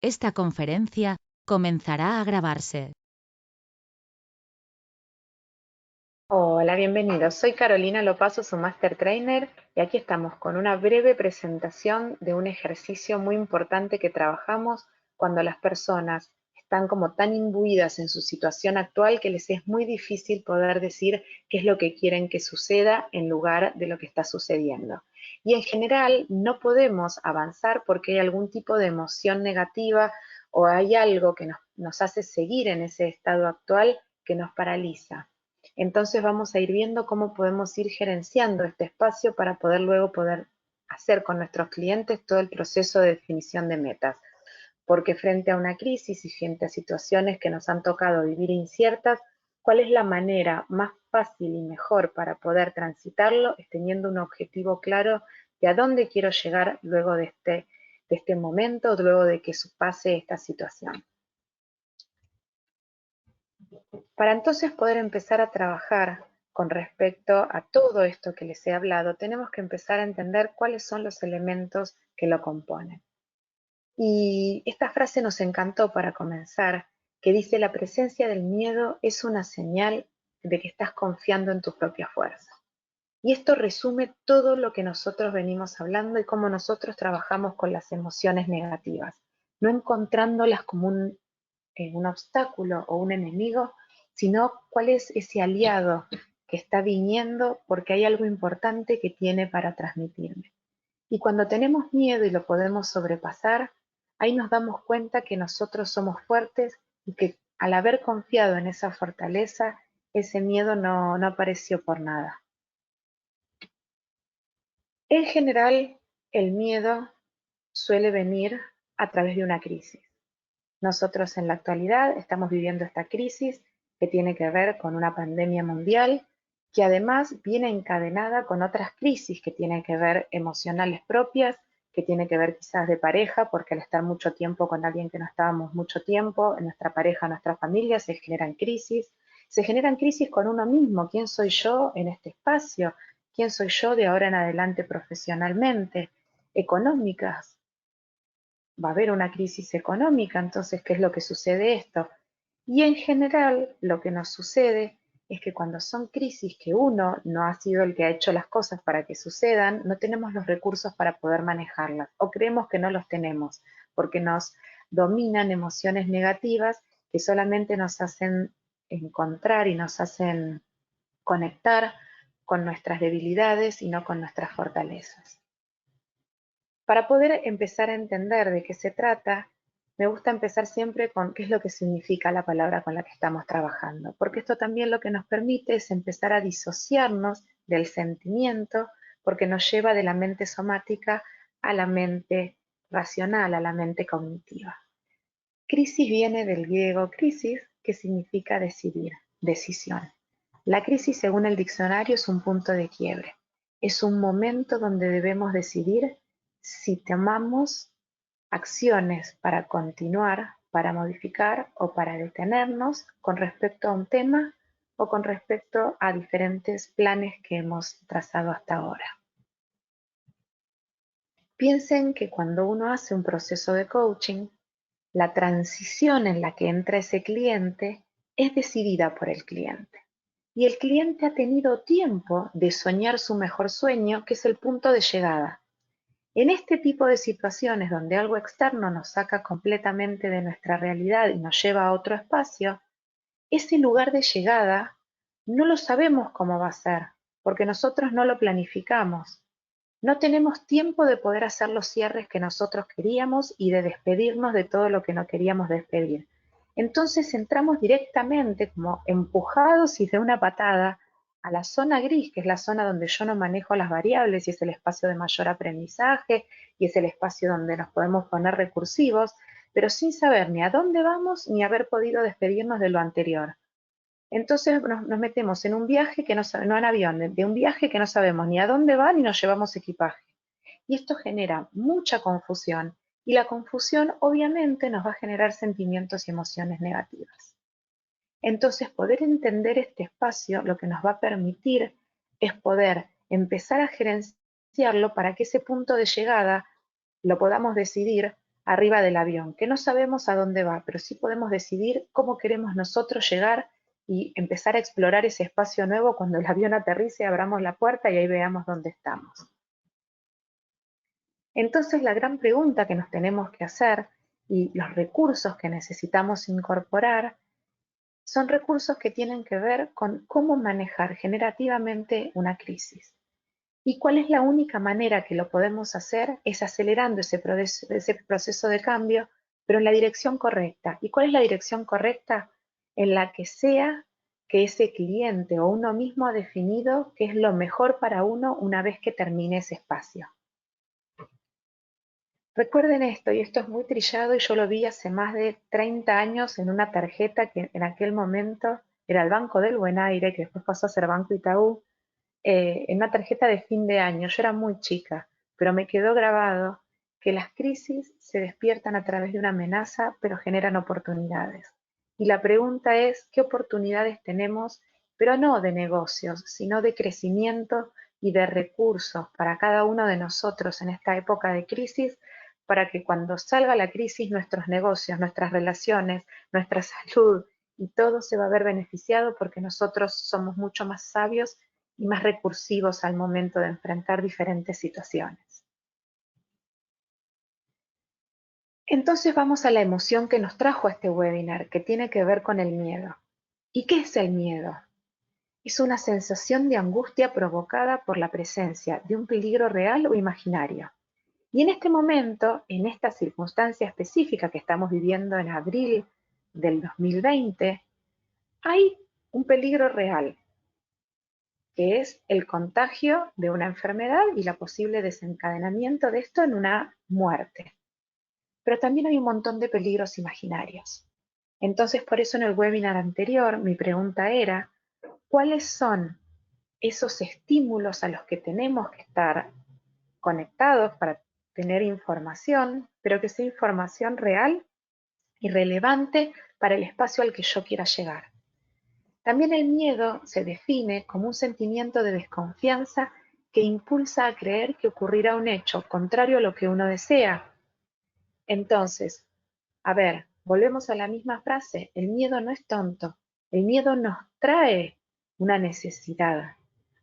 Esta conferencia comenzará a grabarse. Hola, bienvenidos. Soy Carolina Lopazo, su Master Trainer, y aquí estamos con una breve presentación de un ejercicio muy importante que trabajamos cuando las personas están como tan imbuidas en su situación actual que les es muy difícil poder decir qué es lo que quieren que suceda en lugar de lo que está sucediendo. Y en general no podemos avanzar porque hay algún tipo de emoción negativa o hay algo que nos hace seguir en ese estado actual que nos paraliza. Entonces vamos a ir viendo cómo podemos ir gerenciando este espacio para poder hacer con nuestros clientes todo el proceso de definición de metas. Porque frente a una crisis y frente a situaciones que nos han tocado vivir inciertas, ¿cuál es la manera más fácil y mejor para poder transitarlo? Es teniendo un objetivo claro de a dónde quiero llegar luego de este momento, luego de que pase esta situación. Para entonces poder empezar a trabajar con respecto a todo esto que les he hablado, tenemos que empezar a entender cuáles son los elementos que lo componen. Y esta frase nos encantó para comenzar, que dice: la presencia del miedo es una señal de que estás confiando en tu propia fuerza. Y esto resume todo lo que nosotros venimos hablando y cómo nosotros trabajamos con las emociones negativas, no encontrándolas como un obstáculo o un enemigo, sino cuál es ese aliado que está viniendo porque hay algo importante que tiene para transmitirme. Y cuando tenemos miedo y lo podemos sobrepasar, ahí nos damos cuenta que nosotros somos fuertes y que al haber confiado en esa fortaleza, ese miedo no apareció por nada. En general, el miedo suele venir a través de una crisis. Nosotros en la actualidad estamos viviendo esta crisis que tiene que ver con una pandemia mundial que además viene encadenada con otras crisis que tienen que ver emocionales propias, que tiene que ver quizás de pareja, porque al estar mucho tiempo con alguien que no estábamos mucho tiempo, en nuestra pareja, en nuestra familia, se generan crisis con uno mismo. ¿Quién soy yo en este espacio? ¿Quién soy yo de ahora en adelante profesionalmente? Económicas, va a haber una crisis económica, entonces, ¿qué es lo que sucede esto? Y en general, lo que nos sucede es que cuando son crisis que uno no ha sido el que ha hecho las cosas para que sucedan, no tenemos los recursos para poder manejarlas, o creemos que no los tenemos, porque nos dominan emociones negativas que solamente nos hacen encontrar y nos hacen conectar con nuestras debilidades y no con nuestras fortalezas. Para poder empezar a entender de qué se trata, me gusta empezar siempre con qué es lo que significa la palabra con la que estamos trabajando, porque esto también lo que nos permite es empezar a disociarnos del sentimiento, porque nos lleva de la mente somática a la mente racional, a la mente cognitiva. Crisis viene del griego crisis, que significa decidir, decisión. La crisis, según el diccionario, es un punto de quiebre. Es un momento donde debemos decidir si tomamos acciones para continuar, para modificar o para detenernos con respecto a un tema o con respecto a diferentes planes que hemos trazado hasta ahora. Piensen que cuando uno hace un proceso de coaching, la transición en la que entra ese cliente es decidida por el cliente. Y el cliente ha tenido tiempo de soñar su mejor sueño, que es el punto de llegada. En este tipo de situaciones donde algo externo nos saca completamente de nuestra realidad y nos lleva a otro espacio, ese lugar de llegada no lo sabemos cómo va a ser, porque nosotros no lo planificamos. No tenemos tiempo de poder hacer los cierres que nosotros queríamos y de despedirnos de todo lo que no queríamos despedir. Entonces entramos directamente, como empujados y de una patada, a la zona gris, que es la zona donde yo no manejo las variables y es el espacio de mayor aprendizaje y es el espacio donde nos podemos poner recursivos, pero sin saber ni a dónde vamos ni haber podido despedirnos de lo anterior. Entonces nos metemos en un viaje que no en avión, de un viaje que no sabemos ni a dónde va ni nos llevamos equipaje. Y esto genera mucha confusión y la confusión obviamente nos va a generar sentimientos y emociones negativas. Entonces poder entender este espacio lo que nos va a permitir es poder empezar a gerenciarlo para que ese punto de llegada lo podamos decidir arriba del avión, que no sabemos a dónde va, pero sí podemos decidir cómo queremos nosotros llegar y empezar a explorar ese espacio nuevo cuando el avión aterrice, abramos la puerta y ahí veamos dónde estamos. Entonces la gran pregunta que nos tenemos que hacer y los recursos que necesitamos incorporar son recursos que tienen que ver con cómo manejar generativamente una crisis. ¿Y cuál es la única manera que lo podemos hacer? Es acelerando ese proceso de cambio, pero en la dirección correcta. ¿Y cuál es la dirección correcta? En la que sea que ese cliente o uno mismo ha definido qué es lo mejor para uno una vez que termine ese espacio. Recuerden esto, y esto es muy trillado y yo lo vi hace más de 30 años en una tarjeta que en aquel momento era el Banco del Buen Aire, que después pasó a ser Banco Itaú, en una tarjeta de fin de año. Yo era muy chica, pero me quedó grabado que las crisis se despiertan a través de una amenaza, pero generan oportunidades. Y la pregunta es, ¿qué oportunidades tenemos? Pero no de negocios, sino de crecimiento y de recursos para cada uno de nosotros en esta época de crisis, para que cuando salga la crisis nuestros negocios, nuestras relaciones, nuestra salud y todo se va a ver beneficiado porque nosotros somos mucho más sabios y más recursivos al momento de enfrentar diferentes situaciones. Entonces vamos a la emoción que nos trajo a este webinar, que tiene que ver con el miedo. ¿Y qué es el miedo? Es una sensación de angustia provocada por la presencia de un peligro real o imaginario. Y en este momento, en esta circunstancia específica que estamos viviendo en abril del 2020, hay un peligro real, que es el contagio de una enfermedad y la posible desencadenamiento de esto en una muerte. Pero también hay un montón de peligros imaginarios. Entonces, por eso en el webinar anterior mi pregunta era, ¿cuáles son esos estímulos a los que tenemos que estar conectados para tener información, pero que sea información real y relevante para el espacio al que yo quiera llegar? También el miedo se define como un sentimiento de desconfianza que impulsa a creer que ocurrirá un hecho contrario a lo que uno desea. Entonces, a ver, volvemos a la misma frase, el miedo no es tonto, el miedo nos trae una necesidad.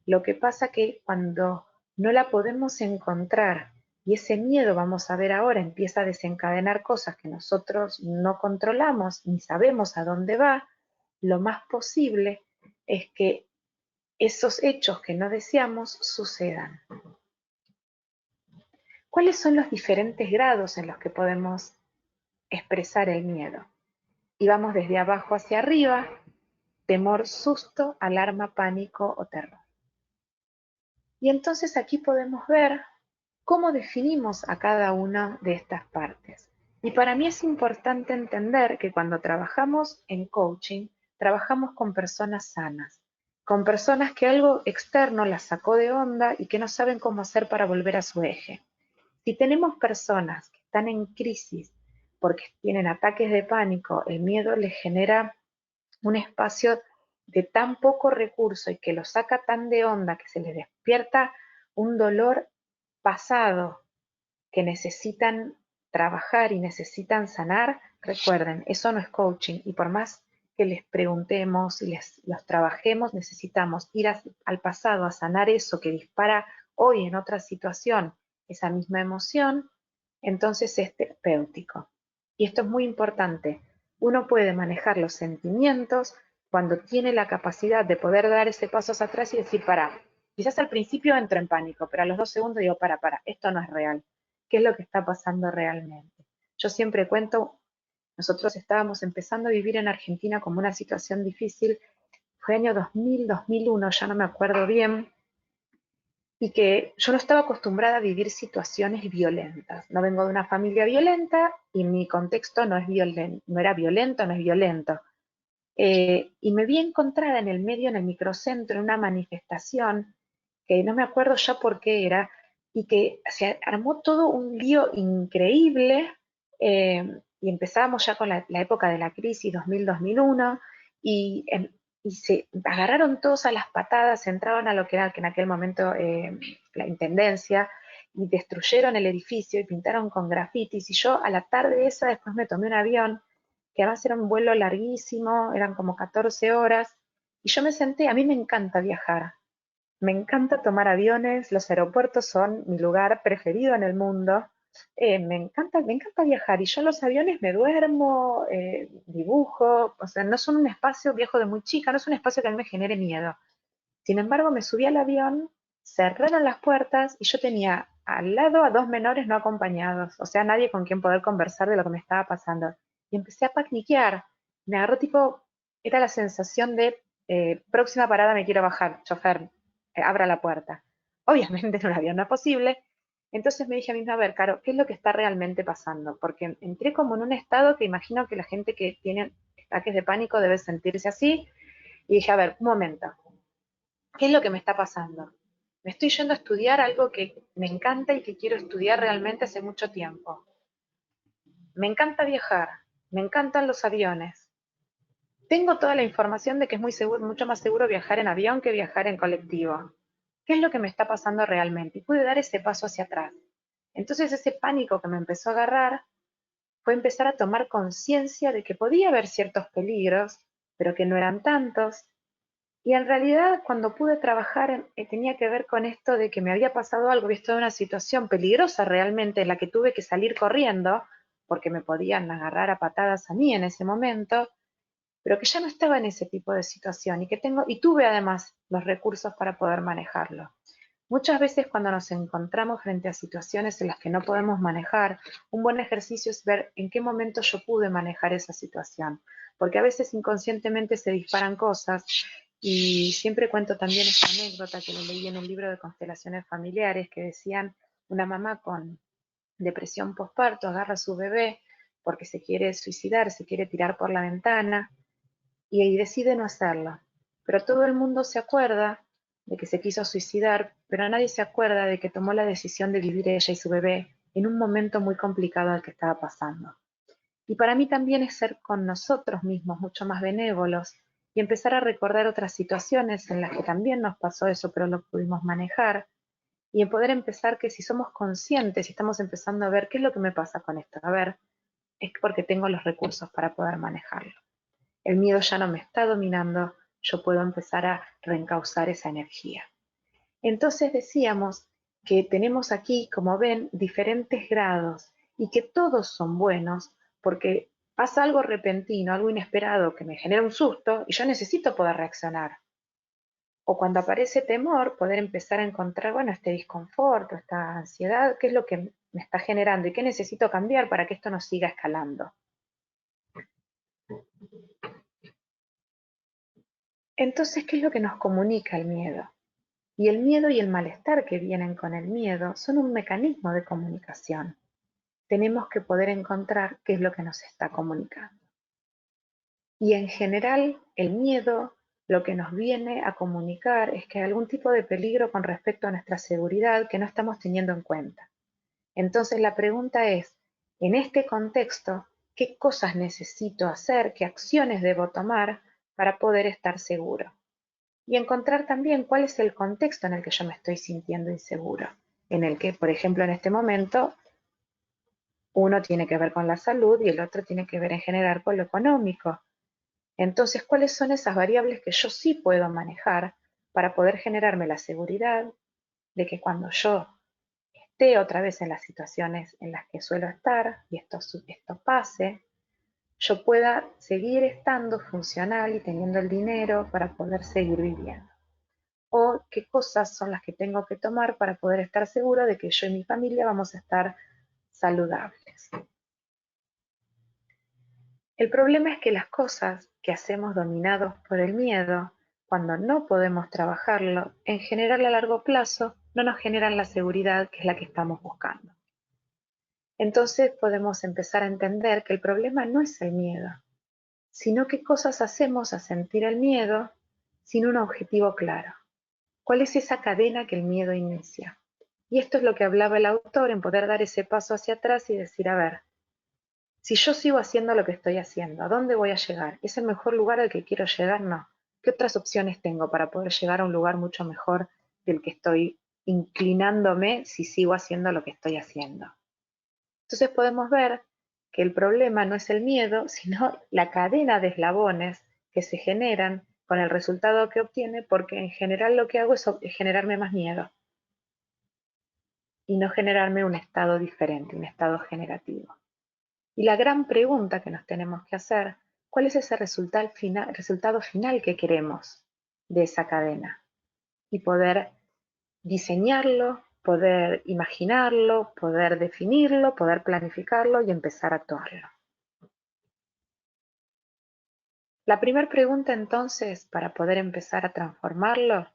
Lo que pasa que cuando no la podemos encontrar y ese miedo, vamos a ver ahora, empieza a desencadenar cosas que nosotros no controlamos ni sabemos a dónde va, lo más posible es que esos hechos que no deseamos sucedan. ¿Cuáles son los diferentes grados en los que podemos expresar el miedo? Y vamos desde abajo hacia arriba: temor, susto, alarma, pánico o terror. Y entonces aquí podemos ver cómo definimos a cada una de estas partes. Y para mí es importante entender que cuando trabajamos en coaching, trabajamos con personas sanas, con personas que algo externo las sacó de onda y que no saben cómo hacer para volver a su eje. Si tenemos personas que están en crisis porque tienen ataques de pánico, el miedo les genera un espacio de tan poco recurso y que los saca tan de onda que se les despierta un dolor pasado que necesitan trabajar y necesitan sanar. Recuerden, eso no es coaching, y por más que les preguntemos y los trabajemos, necesitamos ir al pasado a sanar eso que dispara hoy en otra situación esa misma emoción. Entonces es terapéutico. Y esto es muy importante. Uno puede manejar los sentimientos cuando tiene la capacidad de poder dar ese paso hacia atrás y decir, para, quizás al principio entro en pánico, pero a los 2 segundos digo, para, esto no es real. ¿Qué es lo que está pasando realmente? Yo siempre cuento, nosotros estábamos empezando a vivir en Argentina como una situación difícil, fue año 2000, 2001, ya no me acuerdo bien, y que yo no estaba acostumbrada a vivir situaciones violentas. No vengo de una familia violenta y mi contexto no es violento, no era violento, no es violento. Y me vi encontrada en el medio, en el microcentro, en una manifestación, que no me acuerdo ya por qué era, y que se armó todo un lío increíble, y empezábamos ya con la época de la crisis 2000-2001, y, y se agarraron todos a las patadas, entraban a lo que era que en aquel momento la intendencia, y destruyeron el edificio y pintaron con grafitis. Y yo a la tarde esa después me tomé un avión, que además era un vuelo larguísimo, eran como 14 horas, y yo me senté, a mí me encanta viajar, me encanta tomar aviones, los aeropuertos son mi lugar preferido en el mundo. Me encanta viajar y yo en los aviones me duermo, dibujo, o sea, no son un espacio viejo de muy chica, no es un espacio que a mí me genere miedo. Sin embargo, me subí al avión, cerraron las puertas y yo tenía al lado a dos menores no acompañados, o sea, nadie con quien poder conversar de lo que me estaba pasando. Y empecé a paniquear. Me agarró tipo, era la sensación de próxima parada me quiero bajar, chofer, abra la puerta. Obviamente en un avión no es posible. Entonces me dije a mí misma, a ver, Caro, ¿qué es lo que está realmente pasando? Porque entré como en un estado que imagino que la gente que tiene ataques de pánico debe sentirse así. Y dije, a ver, un momento, ¿qué es lo que me está pasando? Me estoy yendo a estudiar algo que me encanta y que quiero estudiar realmente hace mucho tiempo. Me encanta viajar, me encantan los aviones. Tengo toda la información de que es muy seguro, mucho más seguro viajar en avión que viajar en colectivo. ¿Qué es lo que me está pasando realmente? Y pude dar ese paso hacia atrás. Entonces ese pánico que me empezó a agarrar fue empezar a tomar conciencia de que podía haber ciertos peligros, pero que no eran tantos. Y en realidad cuando pude trabajar tenía que ver con esto de que me había pasado algo, había estado en una situación peligrosa realmente en la que tuve que salir corriendo, porque me podían agarrar a patadas a mí en ese momento, pero que ya no estaba en ese tipo de situación y que tengo, y tuve además los recursos para poder manejarlo. Muchas veces cuando nos encontramos frente a situaciones en las que no podemos manejar, un buen ejercicio es ver en qué momento yo pude manejar esa situación, porque a veces inconscientemente se disparan cosas y siempre cuento también esta anécdota que lo leí en un libro de constelaciones familiares que decían una mamá con depresión postparto agarra a su bebé porque se quiere suicidar, se quiere tirar por la ventana y decide no hacerlo. Pero todo el mundo se acuerda de que se quiso suicidar, pero nadie se acuerda de que tomó la decisión de vivir ella y su bebé en un momento muy complicado al que estaba pasando. Y para mí también es ser con nosotros mismos mucho más benévolos y empezar a recordar otras situaciones en las que también nos pasó eso, pero lo pudimos manejar. Y en poder empezar que si somos conscientes y estamos empezando a ver qué es lo que me pasa con esto, a ver, es porque tengo los recursos para poder manejarlo. El miedo ya no me está dominando, yo puedo empezar a reencauzar esa energía. Entonces decíamos que tenemos aquí, como ven, diferentes grados y que todos son buenos porque pasa algo repentino, algo inesperado que me genera un susto y yo necesito poder reaccionar. O cuando aparece temor, poder empezar a encontrar, bueno, este disconfort, esta ansiedad, qué es lo que me está generando y qué necesito cambiar para que esto no siga escalando. Entonces, ¿qué es lo que nos comunica el miedo? Y el miedo y el malestar que vienen con el miedo son un mecanismo de comunicación. Tenemos que poder encontrar qué es lo que nos está comunicando. Y en general, el miedo lo que nos viene a comunicar es que hay algún tipo de peligro con respecto a nuestra seguridad que no estamos teniendo en cuenta. Entonces la pregunta es, en este contexto, ¿qué cosas necesito hacer, qué acciones debo tomar para poder estar seguro? Y encontrar también cuál es el contexto en el que yo me estoy sintiendo inseguro, en el que, por ejemplo, en este momento, uno tiene que ver con la salud y el otro tiene que ver en general con lo económico. Entonces, ¿cuáles son esas variables que yo sí puedo manejar para poder generarme la seguridad de que cuando yo esté otra vez en las situaciones en las que suelo estar y esto pase, yo pueda seguir estando funcional y teniendo el dinero para poder seguir viviendo? ¿O qué cosas son las que tengo que tomar para poder estar seguro de que yo y mi familia vamos a estar saludables? El problema es que las cosas que hacemos dominados por el miedo, cuando no podemos trabajarlo, en general a largo plazo no nos generan la seguridad que es la que estamos buscando. Entonces podemos empezar a entender que el problema no es el miedo, sino qué cosas hacemos a sentir el miedo sin un objetivo claro. ¿Cuál es esa cadena que el miedo inicia? Y esto es lo que hablaba el autor, en poder dar ese paso hacia atrás y decir, a ver, si yo sigo haciendo lo que estoy haciendo, ¿a dónde voy a llegar? ¿Es el mejor lugar al que quiero llegar? No. ¿Qué otras opciones tengo para poder llegar a un lugar mucho mejor del que estoy inclinándome si sigo haciendo lo que estoy haciendo. Entonces podemos ver que el problema no es el miedo, sino la cadena de eslabones que se generan con el resultado que obtiene, porque en general lo que hago es generarme más miedo y no generarme un estado diferente, un estado generativo. Y la gran pregunta que nos tenemos que hacer, ¿cuál es ese resultado final que queremos de esa cadena? Y poder diseñarlo, poder imaginarlo, poder definirlo, poder planificarlo y empezar a actuarlo. La primera pregunta entonces, para poder empezar a transformarlo,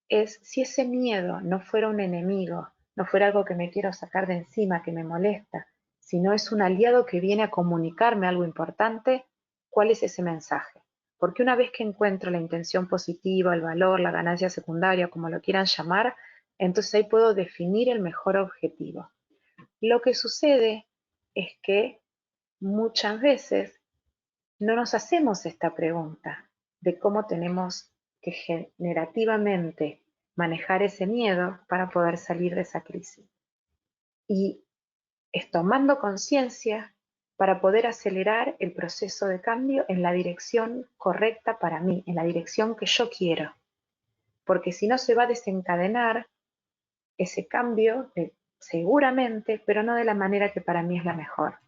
es si ese miedo no fuera un enemigo, no fuera algo que me quiero sacar de encima, que me molesta, sino es un aliado que viene a comunicarme algo importante, ¿cuál es ese mensaje? Porque una vez que encuentro la intención positiva, el valor, la ganancia secundaria, como lo quieran llamar, entonces ahí puedo definir el mejor objetivo. Lo que sucede es que muchas veces no nos hacemos esta pregunta de cómo tenemos que generativamente manejar ese miedo para poder salir de esa crisis. Y es tomando conciencia para poder acelerar el proceso de cambio en la dirección correcta para mí, en la dirección que yo quiero. Porque si no se va a desencadenar ese cambio seguramente, pero no de la manera que para mí es la mejor.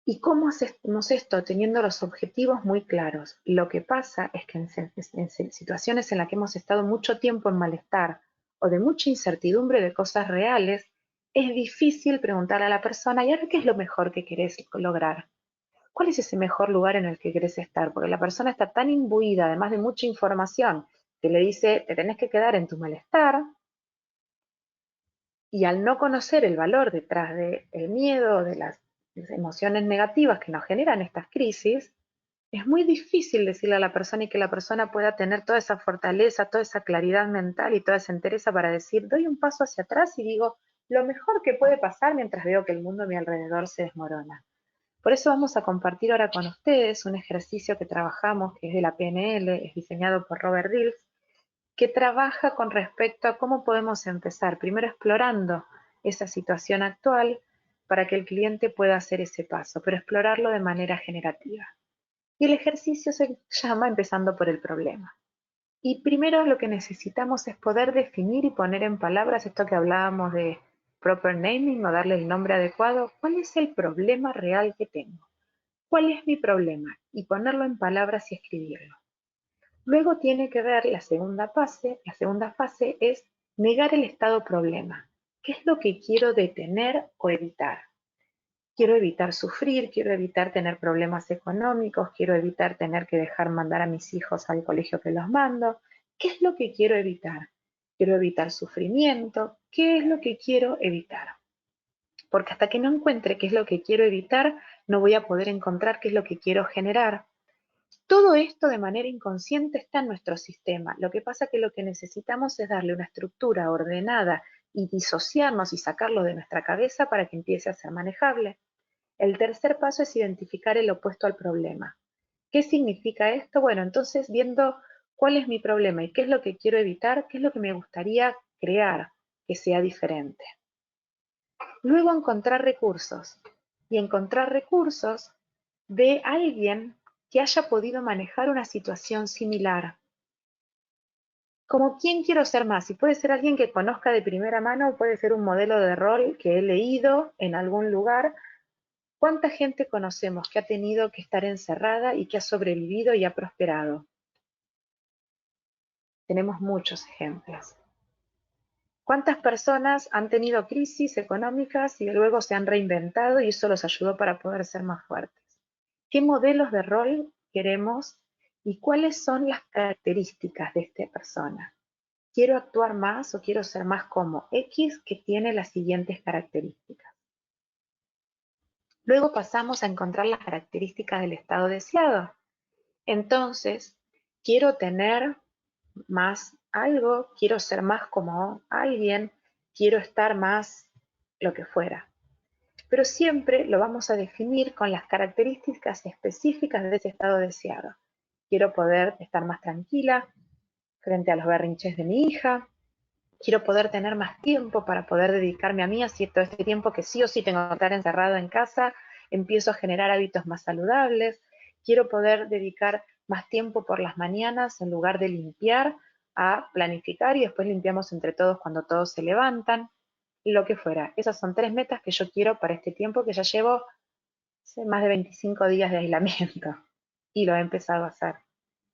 ¿Y cómo hacemos esto? Teniendo los objetivos muy claros. Lo que pasa es que en situaciones en las que hemos estado mucho tiempo en malestar o de mucha incertidumbre de cosas reales, es difícil preguntarle a la persona, ¿y ahora qué es lo mejor que querés lograr? ¿Cuál es ese mejor lugar en el que querés estar? Porque la persona está tan imbuida, además de mucha información, que le dice, te tenés que quedar en tu malestar, y al no conocer el valor detrás del miedo, de las emociones negativas que nos generan estas crisis, es muy difícil decirle a la persona y que la persona pueda tener toda esa fortaleza, toda esa claridad mental y toda esa entereza para decir, doy un paso hacia atrás y digo, lo mejor que puede pasar mientras veo que el mundo a mi alrededor se desmorona. Por eso vamos a compartir ahora con ustedes un ejercicio que trabajamos, que es de la PNL, es diseñado por Robert Dills, que trabaja con respecto a cómo podemos empezar, primero explorando esa situación actual para que el cliente pueda hacer ese paso, pero explorarlo de manera generativa. Y el ejercicio se llama empezando por el problema. Y primero lo que necesitamos es poder definir y poner en palabras esto que hablábamos de proper naming o darle el nombre adecuado. ¿Cuál es el problema real que tengo? ¿Cuál es mi problema? Y ponerlo en palabras y escribirlo. Luego tiene que ver la segunda fase. La segunda fase es negar el estado problema. ¿Qué es lo que quiero detener o evitar? Quiero evitar sufrir, quiero evitar tener problemas económicos, quiero evitar tener que dejar mandar a mis hijos al colegio que los mando. ¿Qué es lo que quiero evitar? Quiero evitar sufrimiento. ¿Qué es lo que quiero evitar? Porque hasta que no encuentre qué es lo que quiero evitar, no voy a poder encontrar qué es lo que quiero generar. Todo esto de manera inconsciente está en nuestro sistema. Lo que pasa es que lo que necesitamos es darle una estructura ordenada y disociarnos y sacarlo de nuestra cabeza para que empiece a ser manejable. El tercer paso es identificar el opuesto al problema. ¿Qué significa esto? Bueno, entonces viendo cuál es mi problema y qué es lo que quiero evitar, qué es lo que me gustaría crear que sea diferente. Luego encontrar recursos. Y encontrar recursos de alguien que haya podido manejar una situación similar. Como quién quiero ser más, y puede ser alguien que conozca de primera mano, puede ser un modelo de rol que he leído en algún lugar. ¿Cuánta gente conocemos que ha tenido que estar encerrada y que ha sobrevivido y ha prosperado? Tenemos muchos ejemplos. ¿Cuántas personas han tenido crisis económicas y luego se han reinventado y eso los ayudó para poder ser más fuertes? ¿Qué modelos de rol queremos y cuáles son las características de esta persona? ¿Quiero actuar más o quiero ser más como X que tiene las siguientes características? Luego pasamos a encontrar las características del estado deseado. Entonces, quiero tener más algo, quiero ser más como alguien, quiero estar más lo que fuera. Pero siempre lo vamos a definir con las características específicas de ese estado deseado. Quiero poder estar más tranquila frente a los berrinches de mi hija, Quiero poder tener más tiempo para poder dedicarme a mí, así todo este tiempo que sí o sí tengo que estar encerrado en casa, empiezo a generar hábitos más saludables. Quiero poder dedicar más tiempo por las mañanas en lugar de limpiar, a planificar y después limpiamos entre todos cuando todos se levantan, lo que fuera. Esas son 3 metas que yo quiero para este tiempo que ya llevo más de 25 días de aislamiento y lo he empezado a hacer.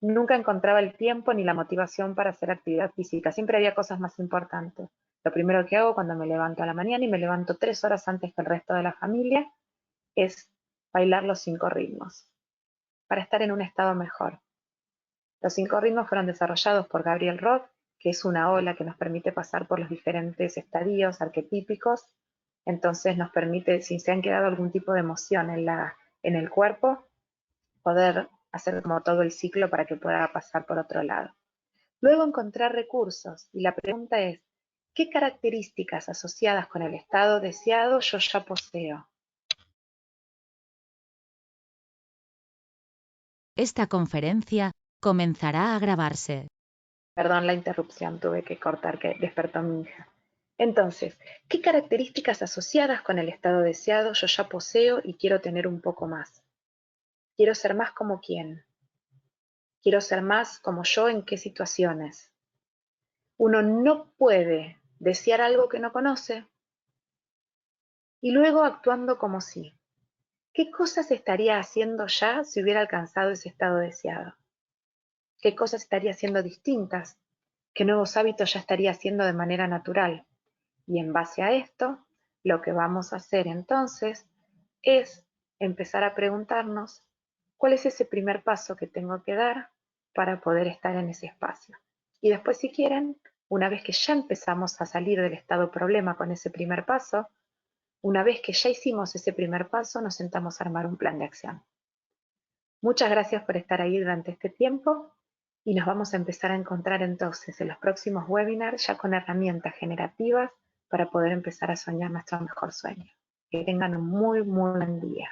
Nunca encontraba el tiempo ni la motivación para hacer actividad física, siempre había cosas más importantes. Lo primero que hago cuando me levanto a la mañana y me levanto 3 horas antes que el resto de la familia es bailar los 5 ritmos, para estar en un estado mejor. Los 5 ritmos fueron desarrollados por Gabriel Roth, que es una ola que nos permite pasar por los diferentes estadios arquetípicos. Entonces nos permite, si se han quedado algún tipo de emoción en el cuerpo, poder hacer como todo el ciclo para que pueda pasar por otro lado. Luego encontrar recursos, y la pregunta es, ¿qué características asociadas con el estado deseado yo ya poseo? Esta conferencia comenzará a grabarse. Perdón la interrupción, tuve que cortar que despertó mi hija. Entonces, ¿qué características asociadas con el estado deseado yo ya poseo y quiero tener un poco más? Quiero ser más como quién. Quiero ser más como yo en qué situaciones. Uno no puede desear algo que no conoce y luego actuando como si. ¿Qué cosas estaría haciendo ya si hubiera alcanzado ese estado deseado? ¿Qué cosas estaría haciendo distintas? ¿Qué nuevos hábitos ya estaría haciendo de manera natural? Y en base a esto, lo que vamos a hacer entonces es empezar a preguntarnos cuál es ese primer paso que tengo que dar para poder estar en ese espacio. Y después, si quieren, una vez que ya empezamos a salir del estado problema con ese primer paso, una vez que ya hicimos ese primer paso, nos sentamos a armar un plan de acción. Muchas gracias por estar ahí durante este tiempo y nos vamos a empezar a encontrar entonces en los próximos webinars ya con herramientas generativas para poder empezar a soñar nuestro mejor sueño. Que tengan un muy, muy buen día.